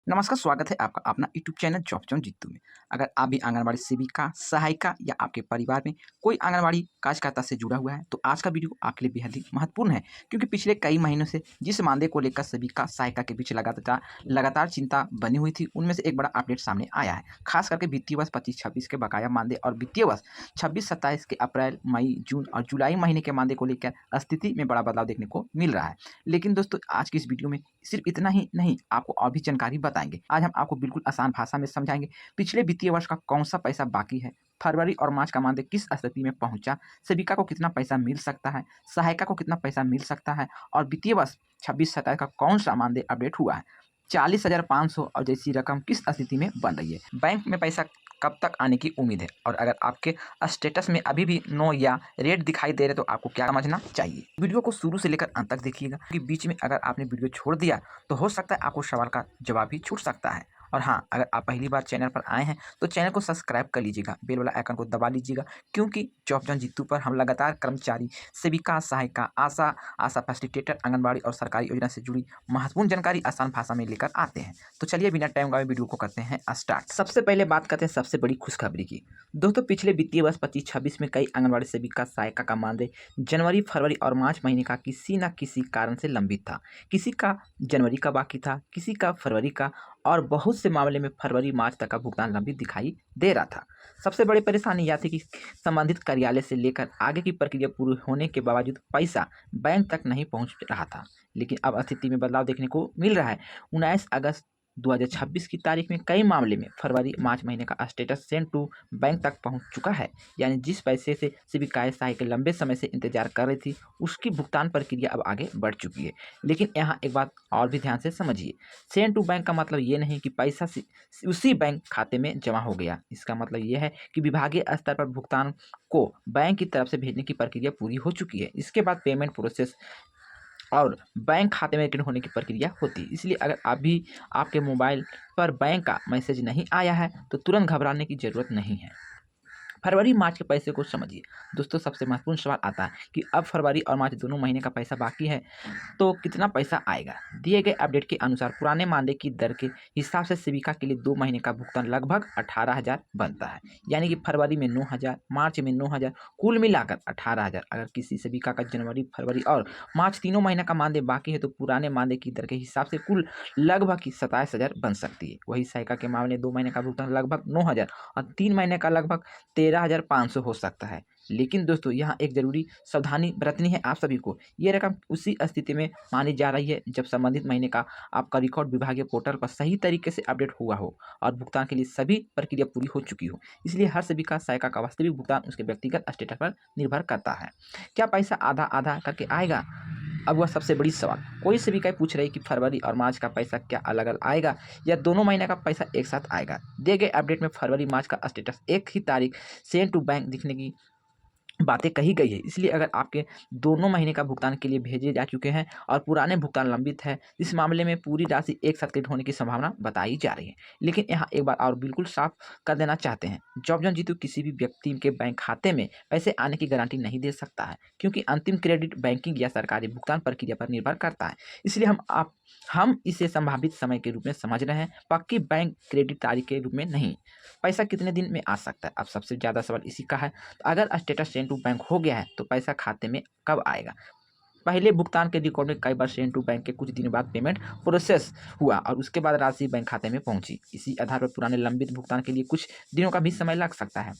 नमस्कार, स्वागत है आपका अपना यूट्यूब चैनल जॉब जॉन जीतू में। अगर आप भी आंगनबाड़ी सेविका, सहायिका या आपके परिवार में कोई आंगनबाड़ी कार्यकर्ता से जुड़ा हुआ है, तो आज का वीडियो आपके लिए बेहद ही महत्वपूर्ण है, क्योंकि पिछले कई महीनों से जिस मामले को लेकर सेविका, सहायिका के बीच लगातार चिंता बनी हुई थी, उनमें से एक बड़ा अपडेट सामने आया है। खास करके वित्तीय वर्ष 25-26 के बकाया मानदेय और वित्तीय वर्ष 26-27 के अप्रैल, मई, जून और जुलाई महीने के मानदेय को लेकर स्थिति में बड़ा बदलाव देखने को मिल रहा है। लेकिन दोस्तों, आज की इस वीडियो में सिर्फ इतना ही नहीं, आपको और भी जानकारी बताएंगे। आज हम आपको बिल्कुल आसान भाषा में समझाएंगे पिछले वित्तीय वर्ष का कौन सा पैसा बाकी है, फरवरी और मार्च का मानदेय किस स्थिति में पहुंचा, सेविका को कितना पैसा मिल सकता है, सहायिका को कितना पैसा मिल सकता है और वित्तीय वर्ष 26-27 का कौन सा मानदेय अपडेट हुआ है, 40,500 और जैसी रकम किस स्थिति में बन रही है, बैंक में पैसा कब तक आने की उम्मीद है, और अगर आपके स्टेटस में अभी भी नो या रेड दिखाई दे रहे तो आपको क्या समझना चाहिए। वीडियो को शुरू से लेकर अंत तक देखिएगा, क्योंकि बीच में अगर आपने वीडियो छोड़ दिया तो हो सकता है आपको सवाल का जवाब भी छूट सकता है। और हाँ, अगर आप पहली बार चैनल पर आए हैं तो चैनल को सब्सक्राइब कर लीजिएगा, बेल वाला आइकन को दबा लीजिएगा, क्योंकि जॉब जॉन जीतू पर हम लगातार कर्मचारी, सेविका, सहायिका, आशा फैसिलिटेटर, आंगनबाड़ी और सरकारी योजना से जुड़ी महत्वपूर्ण जानकारी आसान भाषा में लेकर आते हैं। तो चलिए बिना टाइम गवाए वीडियो को करते हैं स्टार्ट। सबसे पहले बात करते हैं सबसे बड़ी खुशखबरी की। दोस्तों, पिछले वित्तीय वर्ष 25-26 में कई आंगनबाड़ी सेविका, सहायिका का मानदेय जनवरी, फरवरी और मार्च महीने का किसी न किसी कारण से लंबित था। किसी का जनवरी का बाकी था, किसी का फरवरी का, और बहुत से मामले में फरवरी मार्च तक का भुगतान लंबित दिखाई दे रहा था। सबसे बड़ी परेशानी यह थी कि संबंधित कार्यालय से लेकर आगे की प्रक्रिया पूरी होने के बावजूद पैसा बैंक तक नहीं पहुंच रहा था। लेकिन अब स्थिति में बदलाव देखने को मिल रहा है। 19 अगस्त 2026 की तारीख में कई मामले में फरवरी मार्च महीने का स्टेटस सेंड टू बैंक तक पहुंच चुका है। यानी जिस पैसे से सेविकाएं, सहायिका लंबे समय से इंतजार कर रही थी, उसकी भुगतान प्रक्रिया अब आगे बढ़ चुकी है। लेकिन यहाँ एक बात और भी ध्यान से समझिए। सेंड टू बैंक का मतलब ये नहीं कि पैसा उसी बैंक खाते में जमा हो गया। इसका मतलब ये है कि विभागीय स्तर पर भुगतान को बैंक की तरफ से भेजने की प्रक्रिया पूरी हो चुकी है। इसके बाद पेमेंट प्रोसेस और बैंक खाते में रिटर्न होने की प्रक्रिया होती है। इसलिए अगर अभी आपके मोबाइल पर बैंक का मैसेज नहीं आया है तो तुरंत घबराने की ज़रूरत नहीं है। फरवरी मार्च के पैसे को समझिए। दोस्तों, सबसे महत्वपूर्ण सवाल आता है कि अब फरवरी और मार्च दोनों महीने का पैसा बाकी है, तो कितना पैसा आएगा। दिए गए अपडेट के अनुसार पुराने मानदेय की दर के हिसाब से सेविका के लिए 2 महीने का भुगतान लगभग 18,000 बनता है। यानी कि फरवरी में 9,000, मार्च में 9,000, कुल मिलाकर 18,000। अगर किसी सेविका का जनवरी, फरवरी और मार्च तीनों महीने का मानदेय बाकी है तो पुराने मानदेय की दर के हिसाब से कुल लगभग 27,000 बन सकती है। वही सहायिका के मामले में 2 महीने का भुगतान लगभग 9,000 और 3 महीने का लगभग 13,500 हो सकता है। लेकिन दोस्तों, यहाँ एक ज़रूरी सावधानी बरतनी है आप सभी को। ये रकम उसी स्थिति में मानी जा रही है जब संबंधित महीने का आपका रिकॉर्ड विभागीय पोर्टल पर सही तरीके से अपडेट हुआ हो और भुगतान के लिए सभी प्रक्रिया पूरी हो चुकी हो। इसलिए हर सेविका, सहायिका का वास्तविक भुगतान उसके व्यक्तिगत स्टेटस पर निर्भर करता है। क्या पैसा आधा आधा करके आएगा? अब वह सबसे बड़ी सवाल। कोई सेविकाएं पूछ रही कि फरवरी और मार्च का पैसा क्या अलग अलग आएगा या दोनों महीने का पैसा एक साथ आएगा। दिए गए अपडेट में फरवरी मार्च का स्टेटस एक ही तारीख सेंड टू बैंक दिखने की बातें कही गई है। इसलिए अगर आपके दोनों महीने का भुगतान के लिए भेजे जा चुके हैं और पुराने भुगतान लंबित है, इस मामले में पूरी राशि एक साथ क्रेडिट होने की संभावना बताई जा रही है। लेकिन यहाँ एक बात और बिल्कुल साफ कर देना चाहते हैं, जॉब जॉन जीतू किसी भी व्यक्ति के बैंक खाते में पैसे आने की गारंटी नहीं दे सकता है, क्योंकि अंतिम क्रेडिट बैंकिंग या सरकारी भुगतान प्रक्रिया पर निर्भर करता है। इसलिए हम इसे संभावित समय के रूप में समझ रहे हैं, पक्की बैंक क्रेडिट तारीख के रूप में नहीं। पैसा कितने दिन में आ सकता है, अब सबसे ज़्यादा सवाल इसी का है। तो अगर स्टेटस सेंड टू बैंक हो गया है तो पैसा खाते में कब आएगा। पहले भुगतान के रिकॉर्ड में कई बार सेंड टू बैंक के कुछ दिनों बाद पेमेंट प्रोसेस हुआ और उसके बाद राशि बैंक खाते में पहुंची। इसी आधार पर पुराने लंबित भुगतान के लिए कुछ दिनों का भी समय लग सकता है।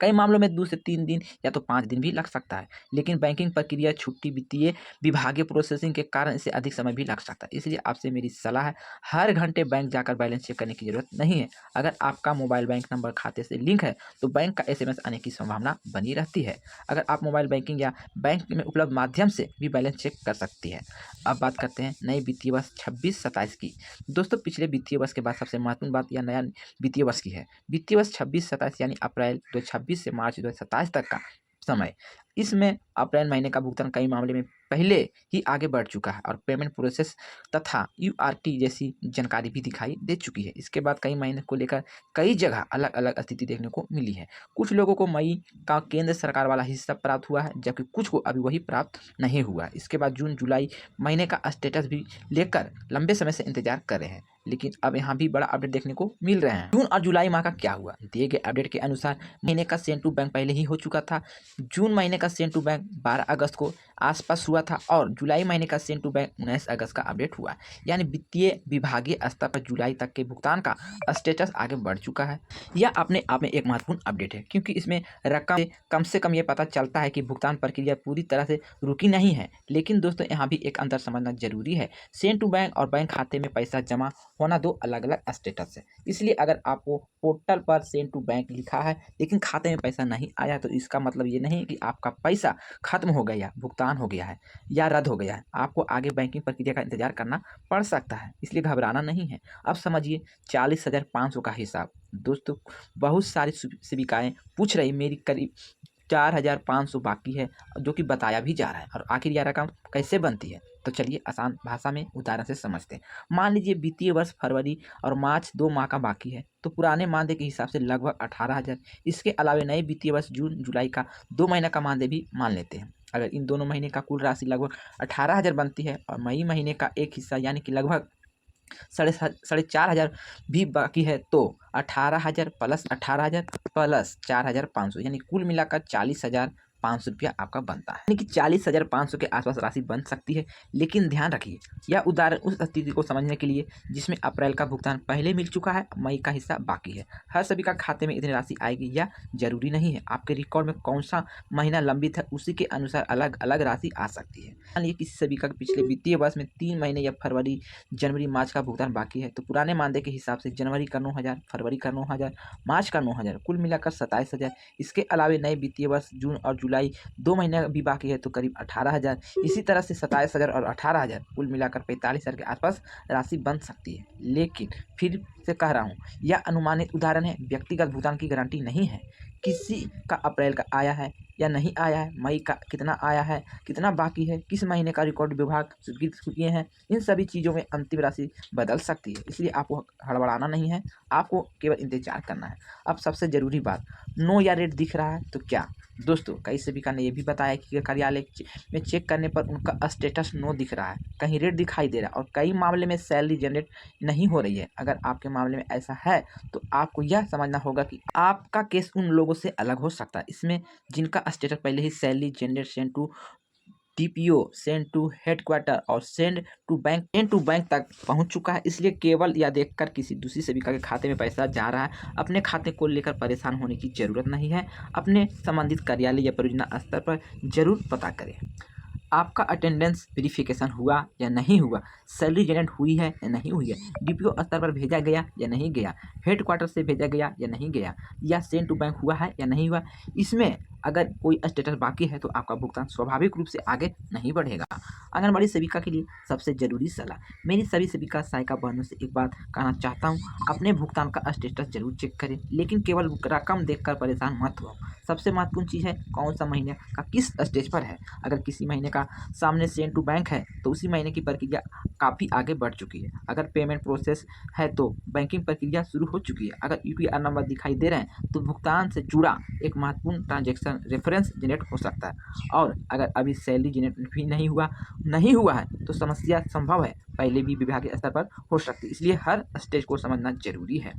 कई मामलों में 2 से 3 दिन या तो 5 दिन भी लग सकता है। लेकिन बैंकिंग प्रक्रिया, छुट्टी, वित्तीय विभागीय प्रोसेसिंग के कारण इसे अधिक समय भी लग सकता है। इसलिए आपसे मेरी सलाह है, हर घंटे बैंक जाकर बैलेंस चेक करने की ज़रूरत नहीं है। अगर आपका मोबाइल बैंक नंबर खाते से लिंक है तो बैंक का SMS आने की संभावना बनी रहती है। अगर आप मोबाइल बैंकिंग या बैंक में उपलब्ध माध्यम से भी बैलेंस चेक कर सकती है। अब बात करते हैं नए वित्तीय वर्ष 26-27 की। दोस्तों, पिछले वित्तीय वर्ष के बाद सबसे महत्वपूर्ण बात यह नया वित्तीय वर्ष की है। वित्तीय वर्ष 26-27 यानी अप्रैल 2026 से मार्च 2027 तक का समय। इसमें अप्रैल महीने का भुगतान कई मामले में पहले ही आगे बढ़ चुका है और पेमेंट प्रोसेस तथा यूआरटी जैसी जानकारी भी दिखाई दे चुकी है। इसके बाद कई महीने को लेकर कई जगह अलग अलग स्थिति देखने को मिली है। कुछ लोगों को मई का केंद्र सरकार वाला हिस्सा प्राप्त हुआ है, जबकि कुछ को अभी वही प्राप्त नहीं हुआ। इसके बाद जून जुलाई महीने का स्टेटस भी लेकर लंबे समय से इंतजार कर रहे हैं, लेकिन अब यहाँ भी बड़ा अपडेट देखने को मिल रहे हैं। जून और जुलाई माह का क्या हुआ? दिए गए अपडेट के अनुसार महीने का सेंड टू बैंक पहले ही हो चुका था। जून महीने का सेंड टू बैंक 12 अगस्त को आसपास हुआ था और जुलाई महीने का सेंड टू बैंक 19 अगस्त का अपडेट हुआ। यानी वित्तीय विभागीय स्तर पर जुलाई तक के भुगतान का स्टेटस आगे बढ़ चुका है। यह अपने आप में एक महत्वपूर्ण अपडेट है, क्योंकि इसमें रकम से कम ये पता चलता है कि भुगतान प्रक्रिया पूरी तरह से रुकी नहीं है। लेकिन दोस्तों, यहाँ भी एक अंतर समझना जरूरी है। सेंड टू बैंक और बैंक खाते में पैसा जमा होना दो अलग अलग स्टेटस है। इसलिए अगर आपको पोर्टल पर सेंड टू बैंक लिखा है लेकिन खाते में पैसा नहीं आया, तो इसका मतलब ये नहीं कि आपका पैसा खत्म हो गया, भुगतान हो गया है या रद्द हो गया है। आपको आगे बैंकिंग प्रक्रिया का इंतजार करना पड़ सकता है, इसलिए घबराना नहीं है। अब समझिए 40,500 का हिसाब। दोस्तों, बहुत सारी सेविकाएं पूछ रही, मेरी करीब 4,500 बाकी है, जो कि बताया भी जा रहा है, और आखिर यह रकम कैसे बनती है? तो चलिए आसान भाषा में उदाहरण से समझते हैं। मान लीजिए वित्तीय वर्ष फरवरी और मार्च 2 माह का बाकी है, तो पुराने मानदेय के हिसाब से लगभग 18,000। इसके अलावा नए वित्तीय वर्ष जून जुलाई का 2 महीने का मानदेय भी मान लेते हैं। अगर इन दोनों महीने का कुल राशि लगभग 18,000 बनती है और मई महीने का एक हिस्सा यानी कि लगभग 4,500 भी बाकी है, तो 18,000 प्लस 18,000 प्लस 4,500 यानी कुल मिलाकर 40,500 रुपया आपका बनता है। यानी कि 40,500 के आसपास राशि बन सकती है। लेकिन ध्यान रखिए, यह उदाहरण उस स्थिति को समझने के लिए जिसमें अप्रैल का भुगतान पहले मिल चुका है, मई का हिस्सा बाकी है। हर सभी का खाते में इतनी राशि आएगी यह जरूरी नहीं है। आपके रिकॉर्ड में कौन सा महीना लंबित है, उसी के अनुसार अलग अलग राशि आ सकती है। मान लीजिए किसी सभी का पिछले वित्तीय वर्ष में 3 महीने या फरवरी, जनवरी, मार्च का भुगतान बाकी है, तो पुराने मानदेय के हिसाब से जनवरी का 9,000, फरवरी का 9,000, मार्च का 9,000, कुल मिलाकर 27,000। इसके अलावा नए वित्तीय वर्ष जून और जुलाई 2 महीने भी बाकी है, तो करीब 18,000। इसी तरह से 27,000 और 18,000 कुल मिलाकर 45,000 के आसपास राशि बन सकती है। लेकिन फिर से कह रहा हूँ, यह अनुमानित उदाहरण है, व्यक्तिगत भुगतान की गारंटी नहीं है। किसी का अप्रैल का आया है या नहीं आया है, मई का कितना आया है, कितना बाकी है, किस महीने का रिकॉर्ड विभाग स्वीकृत किए हैं, इन सभी चीज़ों में अंतिम राशि बदल सकती है। इसलिए आपको हड़बड़ाना नहीं है, आपको केवल इंतजार करना है। अब सबसे ज़रूरी बात, नो या रेट दिख रहा है तो क्या? दोस्तों, कई सेविका ने यह भी बताया कि कार्यालय में चेक करने पर उनका स्टेटस नो दिख रहा है, कहीं रेट दिखाई दे रहा है और कई मामले में सैलरी जनरेट नहीं हो रही है। अगर आपके मामले में ऐसा है तो आपको यह समझना होगा कि आपका केस उन लोगों से अलग हो सकता है। इसमें जिनका स्टेटस पहले ही salary generate, send to TPO, send to headquarter और सेंड टू बैंक तक पहुंच चुका है। इसलिए केवल यह देखकर किसी दूसरी सेविका के खाते में पैसा जा रहा है, अपने खाते को लेकर परेशान होने की जरूरत नहीं है। अपने संबंधित कार्यालय या परियोजना स्तर पर जरूर पता करें आपका अटेंडेंस वेरिफिकेशन हुआ या नहीं हुआ, सैलरी जनरेट हुई है या नहीं हुई है, डीपीओ स्तर पर भेजा गया या नहीं गया, हेडक्वार्टर से भेजा गया या नहीं गया, या सेंड टू बैंक हुआ है या नहीं हुआ। इसमें अगर कोई स्टेटस बाकी है तो आपका भुगतान स्वाभाविक रूप से आगे नहीं बढ़ेगा। आंगनबाड़ी सेविका के लिए सबसे जरूरी सलाह, मेरी सभी सेविका सहायिका बहनों से एक बात कहना चाहता हूँ, अपने भुगतान का स्टेटस जरूर चेक करें, लेकिन केवल रकम देखकर परेशान मत हो। सबसे महत्वपूर्ण चीज़ है कौन सा महीने का किस स्टेज पर है। अगर किसी महीने का सामने सेंड टू बैंक है तो उसी महीने की प्रक्रिया काफ़ी आगे बढ़ चुकी है। अगर पेमेंट प्रोसेस है तो बैंकिंग प्रक्रिया शुरू हो चुकी है। अगर यूपीआई नंबर दिखाई दे रहे हैं तो भुगतान से जुड़ा एक महत्वपूर्ण ट्रांजैक्शन रेफरेंस जनरेट हो सकता है। और अगर अभी सैलरी जनरेट भी नहीं हुआ है तो समस्या संभव है, पहले भी विभागीय स्तर पर हो सकती है। इसलिए हर स्टेज को समझना जरूरी है।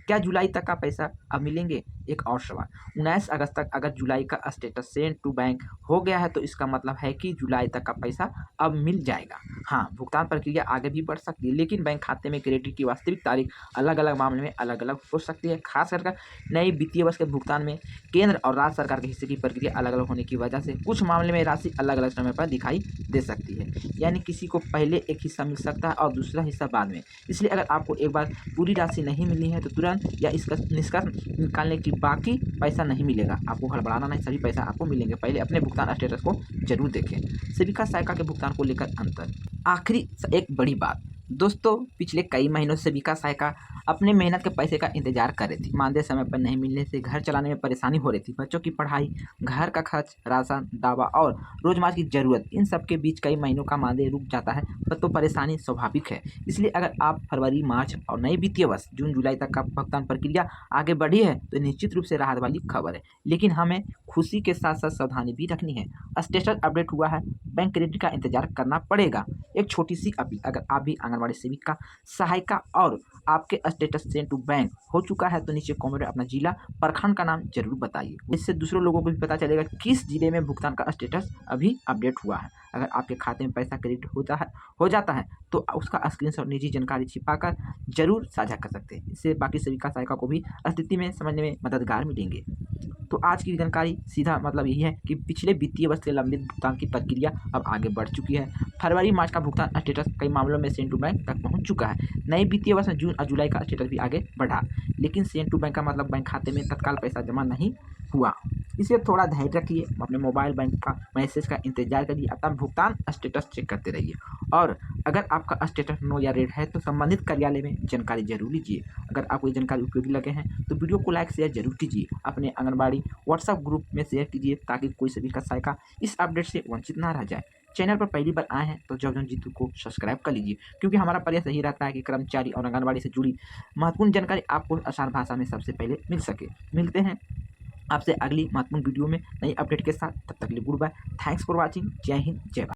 क्या जुलाई तक का पैसा अब मिलेंगे? एक और सवाल, 19 अगस्त तक अगर जुलाई का स्टेटस सेंड टू बैंक हो गया है तो इसका मतलब है कि जुलाई तक का पैसा अब मिल जाएगा। हाँ, भुगतान प्रक्रिया आगे भी बढ़ सकती है, लेकिन बैंक खाते में क्रेडिट की वास्तविक तारीख अलग अलग मामले में अलग अलग हो सकती है। खास कर नई वित्तीय वर्ष के भुगतान में केंद्र और राज्य सरकार के हिस्से की प्रक्रिया अलग अलग होने की वजह से कुछ मामले में राशि अलग अलग समय पर दिखाई दे सकती है। यानी किसी को पहले एक हिस्सा मिल सकता है और दूसरा हिस्सा बाद में। इसलिए अगर आपको एक बार पूरी राशि नहीं मिली है तो तुरंत या इसका निष्कर्ष निकालने की बाकी पैसा नहीं मिलेगा। आपको हड़बड़ाना नहीं, सभी पैसा आपको मिलेंगे। पहले अपने भुगतान स्टेटस को जरूर देखें। सेविका सहायिका के भुगतान को लेकर अंतर। आखिरी एक बड़ी बात, दोस्तों पिछले कई महीनों से सेविका सहायिका अपने मेहनत के पैसे का इंतजार कर रही थी। मानदेय समय पर नहीं मिलने से घर चलाने में परेशानी हो रही थी। बच्चों की पढ़ाई, घर का खर्च, राशन, दवा और रोजमर्रा की जरूरत, इन सब के बीच कई महीनों का मानदेय रुक जाता है तो परेशानी स्वाभाविक है। इसलिए अगर आप फरवरी, मार्च और नए वित्तीय वर्ष जून जुलाई तक का भुगतान प्रक्रिया आगे बढ़ी है तो निश्चित रूप से राहत वाली खबर है। लेकिन हमें खुशी के साथ साथ सावधानी भी रखनी है। स्टेटस अपडेट हुआ है, बैंक क्रेडिट का इंतजार करना पड़ेगा। एक छोटी सी अपील, अगर आप भी आंगनबाड़ी सेविका सहायिका और आपके स्टेटस सेंड टू बैंक हो चुका है तो नीचे कमेंट में अपना जिला, प्रखंड का नाम जरूर बताइए। इससे दूसरों लोगों को भी पता चलेगा किस जिले में भुगतान का स्टेटस अभी अपडेट हुआ है। अगर आपके खाते में पैसा क्रेडिट हो जाता है तो उसका स्क्रीनशॉट निजी जानकारी छिपाकर जरूर साझा कर सकते हैं। इससे बाकी सेविका सहायिका को भी स्थिति में समझने में मददगार मिलेंगे। तो आज की जानकारी सीधा मतलब यही है कि पिछले वित्तीय वर्ष से लंबित भुगतान की प्रक्रिया अब आगे बढ़ चुकी है। फरवरी मार्च का भुगतान स्टेटस कई मामलों में सेंड टू बैंक तक पहुंच चुका है। नए वित्तीय वर्ष में जून और जुलाई का स्टेटस भी आगे बढ़ा, लेकिन सेंड टू बैंक का मतलब बैंक खाते में तत्काल पैसा जमा नहीं हुआ। इसलिए थोड़ा धैर्य रखिए, अपने मोबाइल बैंक का मैसेज का इंतजार करिए, अपना भुगतान स्टेटस चेक करते रहिए। और अगर आपका स्टेटस नो या रेड है तो संबंधित कार्यालय में जानकारी जरूर लीजिए। अगर आपको ये जानकारी उपयोगी लगे हैं तो वीडियो को लाइक शेयर जरूर कीजिए, अपने आंगनबाड़ी व्हाट्सएप ग्रुप में शेयर कीजिए ताकि कोई सेविका सहायिका इस अपडेट से वंचित ना रह जाए। चैनल पर पहली बार आए हैं तो जब जीतू को सब्सक्राइब कर लीजिए, क्योंकि हमारा प्रयास यही रहता है कि कर्मचारी और आंगनबाड़ी से जुड़ी महत्वपूर्ण जानकारी आपको आसान भाषा में सबसे पहले मिल सके। मिलते हैं आपसे अगली महत्वपूर्ण वीडियो में नई अपडेट के साथ। तब तक के लिए good bye, thanks for watching. जय हिंद, जय भारत।